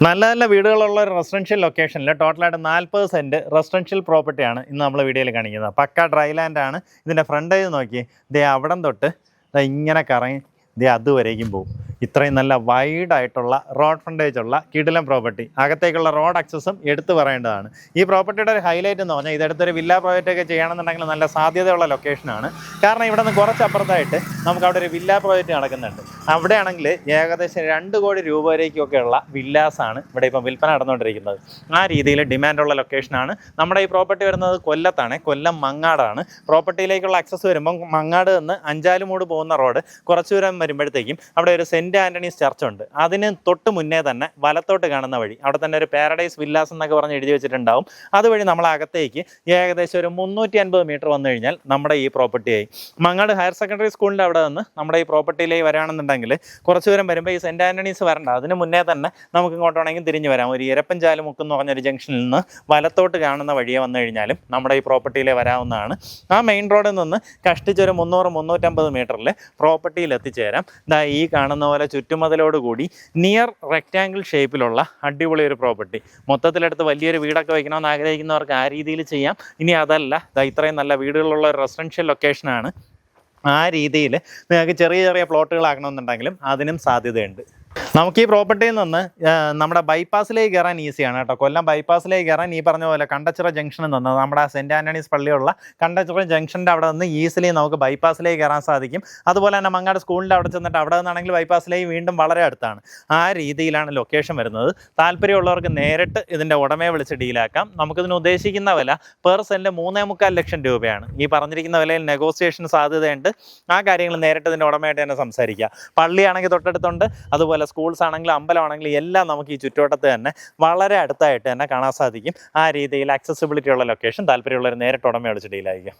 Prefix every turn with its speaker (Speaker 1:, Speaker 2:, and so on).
Speaker 1: നല്ല നല്ല വീടുകളുള്ള ഒരു റെസിഡൻഷ്യൽ ലൊക്കേഷനിൽ ടോട്ടലായിട്ട് 40 സെൻറ്റ് റെസിഡൻഷ്യൽ പ്രോപ്പർട്ടിയാണ് ഇന്ന് നമ്മൾ വീഡിയോയിൽ കാണിക്കുന്നത്. പക്ക ഡ്രൈ ലാൻഡാണ്. ഇതിൻ്റെ ഫ്രണ്ടേജ് നോക്കി ദേ അവിടം തൊട്ട് ഇങ്ങനെ കറങ്ങി ദേ അതുവരേക്കും പോകും. ഇത്രയും നല്ല വൈഡായിട്ടുള്ള റോഡ് ഫ്രണ്ടേജ് ഉള്ള കിടിലം പ്രോപ്പർട്ടി. അകത്തേക്കുള്ള റോഡ് ആക്സസും എടുത്തു പറയേണ്ടതാണ്. ഈ പ്രോപ്പർട്ടിയുടെ ഒരു ഹൈലൈറ്റ് എന്ന് പറഞ്ഞാൽ ഇതെടുത്തൊരു വില്ല പ്രോജക്റ്റൊക്കെ ചെയ്യണമെന്നുണ്ടെങ്കിൽ നല്ല സാധ്യതയുള്ള ലൊക്കേഷനാണ്. കാരണം ഇവിടെ നിന്ന് കുറച്ചപ്പുറത്തായിട്ട് നമുക്ക് അവിടെ ഒരു വില്ല പ്രോജക്റ്റ് നടക്കുന്നുണ്ട്. അവിടെയാണെങ്കിൽ ഏകദേശം 2 കോടി രൂപ വരേക്കൊക്കെയുള്ള വില്ലാസാണ് ഇവിടെ ഇപ്പം വിൽപ്പന നടന്നുകൊണ്ടിരിക്കുന്നത്. ആ രീതിയിൽ ഡിമാൻഡുള്ള ലൊക്കേഷനാണ്. നമ്മുടെ ഈ പ്രോപ്പർട്ടി വരുന്നത് കൊല്ലത്താണ്. കൊല്ലം മങ്ങാടാണ്. പ്രോപ്പർട്ടിയിലേക്കുള്ള ആക്സസ് വരുമ്പം മങ്ങാട് നിന്ന് അഞ്ചാലുമൂട് പോകുന്ന റോഡ് കുറച്ച് ദൂരം വരുമ്പോഴത്തേക്കും അവിടെ ഒരു സെൻറ്റ് ആൻ്റണീസ് ചർച്ച് ഉണ്ട്. അതിന് തൊട്ട് മുന്നേ തന്നെ വലത്തോട്ട് കാണുന്ന വഴി അവിടെ തന്നെ ഒരു പാരഡൈസ് വില്ലാസ് എന്നൊക്കെ പറഞ്ഞ് എഴുതി വെച്ചിട്ടുണ്ടാവും. അതുവഴി നമ്മൾ അകത്തേക്ക് ഏകദേശം ഒരു 350 മീറ്റർ വന്നു കഴിഞ്ഞാൽ നമ്മുടെ ഈ പ്രോപ്പർട്ടിയായി. മങ്ങാട് ഹയർ സെക്കൻഡറി സ്കൂളിൻ്റെ അവിടെ നിന്ന് നമ്മുടെ ഈ പ്രോപ്പർട്ടിയിലേക്ക് വരികയാണെന്നുണ്ടെങ്കിൽ കുറച്ച് ദൂരം വരുമ്പോൾ ഈ സെൻറ്റ് ആൻ്റണീസ് വരണ്ട, അതിന് മുന്നേ തന്നെ നമുക്ക് ഇങ്ങോട്ട് വേണമെങ്കിൽ തിരിഞ്ഞ് വരാം. ഒരു ഇരപ്പഞ്ചാലുമുക്ക് എന്ന് പറഞ്ഞൊരു ജംഗ്ഷനിൽ നിന്ന് വലത്തോട്ട് കാണുന്ന വഴിയെ വന്നു കഴിഞ്ഞാലും നമ്മുടെ ഈ പ്രോപ്പർട്ടിയിലെ വരാവുന്നതാണ്. ആ മെയിൻ റോഡിൽ നിന്ന് കഷ്ടിച്ചൊരു 300-350 മീറ്ററിൽ പ്രോപ്പർട്ടിയിൽ എത്തിച്ചേരാം. ഈ കാണുന്ന പോലെ ചുറ്റുമതിലോടുകൂടി നിയർ റെക്റ്റാങ്കിൾ ഷേപ്പിലുള്ള അടിപൊളി ഒരു പ്രോപ്പർട്ടി. മൊത്തത്തിലെടുത്ത് വലിയൊരു വീടൊക്കെ വയ്ക്കണമെന്ന് ആഗ്രഹിക്കുന്നവർക്ക് ആ രീതിയിൽ ചെയ്യാം. ഇനി അതല്ല, ഇത്രയും നല്ല വീടുകളുള്ള ഒരു റെസിഡൻഷ്യൽ ലൊക്കേഷനാണ്. ആ രീതിയിൽ നിങ്ങൾക്ക് ചെറിയ ചെറിയ പ്ലോട്ടുകളാക്കണമെന്നുണ്ടെങ്കിലും അതിനും സാധ്യതയുണ്ട്. നമുക്ക് ഈ പ്രോപ്പർട്ടിയിൽ നിന്ന് നമ്മുടെ ബൈപ്പാസിലേക്ക് കയറാൻ ഈസിയാണ് കേട്ടോ. കൊല്ലം ബൈപ്പാസിലേക്ക് കയറാൻ ഈ പറഞ്ഞ പോലെ കണ്ടച്ചിറ ജംഗ്ഷനിൽ നിന്ന് നമ്മുടെ സെൻറ്റ് ആൻ്റണീസ് പള്ളിയുള്ള കണ്ടച്ചിറ ജംഗ്ഷൻ്റെ അവിടെ നിന്ന് ഈസിലി നമുക്ക് ബൈപ്പാസിലേക്ക് കയറാൻ സാധിക്കും. അതുപോലെ തന്നെ മങ്ങാട് സ്കൂളിൻ്റെ അവിടെ ചെന്നിട്ട് അവിടെ നിന്നാണെങ്കിൽ ബൈപ്പാസിലേക്ക് വീണ്ടും വളരെ അടുത്താണ്. ആ രീതിയിലാണ് ലൊക്കേഷൻ വരുന്നത്. താല്പര്യമുള്ളവർക്ക് നേരിട്ട് ഇതിൻ്റെ ഉടമയെ വിളിച്ച് ഡീലാക്കാം. നമുക്കിതിന് ഉദ്ദേശിക്കുന്ന വില പെർ സെൻറ്റ് 3.25 ലക്ഷം രൂപയാണ്. ഈ പറഞ്ഞിരിക്കുന്ന വിലയിൽ നെഗോസിയേഷൻ സാധ്യതയുണ്ട്. ആ കാര്യങ്ങൾ നേരിട്ട് ഇതിൻ്റെ ഉടമയായിട്ട് തന്നെ സംസാരിക്കുക. പള്ളിയാണെങ്കിൽ തൊട്ടടുത്തുണ്ട്, അതുപോലെ സ്കൂൾസ് ആണെങ്കിലും അമ്പലമാണെങ്കിലും എല്ലാം നമുക്ക് ഈ ചുറ്റുവട്ടത്ത് തന്നെ വളരെ അടുത്തായിട്ട് തന്നെ കാണാൻ സാധിക്കും. ആ രീതിയിൽ ആക്സസിബിലിറ്റി ഉള്ള ലൊക്കേഷൻ. താല്പര്യമുള്ളവർ നേരിട്ട് ഉടമയെ വിളിച്ച് ഡീലായിരിക്കും.